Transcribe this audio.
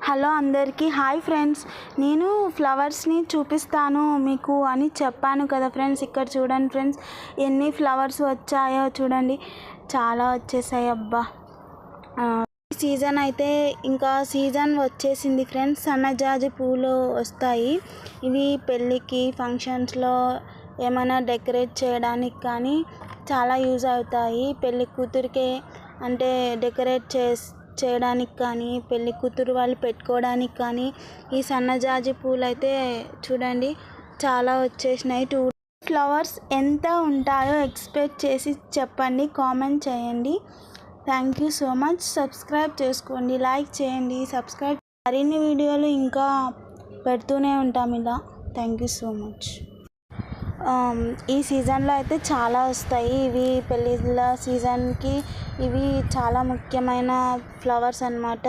Hello అందరికీ hi friends. నేను ఫ్లవర్స్ని చూపిస్తాను మీకు అని చెప్పాను కదా ఫ్రెండ్స్. ఇక్కడ చూడండి ఫ్రెండ్స్, ఎన్ని ఫ్లవర్స్ వచ్చాయో చూడండి, చాలా వచ్చేసాయి. అబ్బా, సీజన్ అయితే ఇంకా సీజన్ వచ్చేసింది ఫ్రెండ్స్. సన్నజాజి పూలు వస్తాయి. ఇవి పెళ్ళికి ఫంక్షన్స్లో ఏమైనా డెకరేట్ చేయడానికి కానీ చాలా యూజ్ అవుతాయి. పెళ్ళి కూతురికే అంటే డెకరేట్ చేయడానికి కానీ, పెళ్ళి కూతురు వాళ్ళు పెట్టుకోవడానికి కానీ ఈ సన్నజాజి పూలు అయితే చూడండి చాలా వచ్చేసినాయి. ఫ్లవర్స్ ఎంత ఉంటాయో ఎక్స్పెక్ట్ చేసి చెప్పండి, కామెంట్ చేయండి. Thank you so much. Subscribe చేసుకోండి, లైక్ చేయండి. సబ్స్క్రైబ్ మరిన్ని వీడియోలు ఇంకా పెడుతూనే ఉంటాం ఇలా. Thank you so much. ఈ సీజన్లో అయితే చాలా వస్తాయి. ఇవి పెళ్ళిళ్ళ సీజన్కి ఇవి చాలా ముఖ్యమైన ఫ్లవర్స్ అన్నమాట.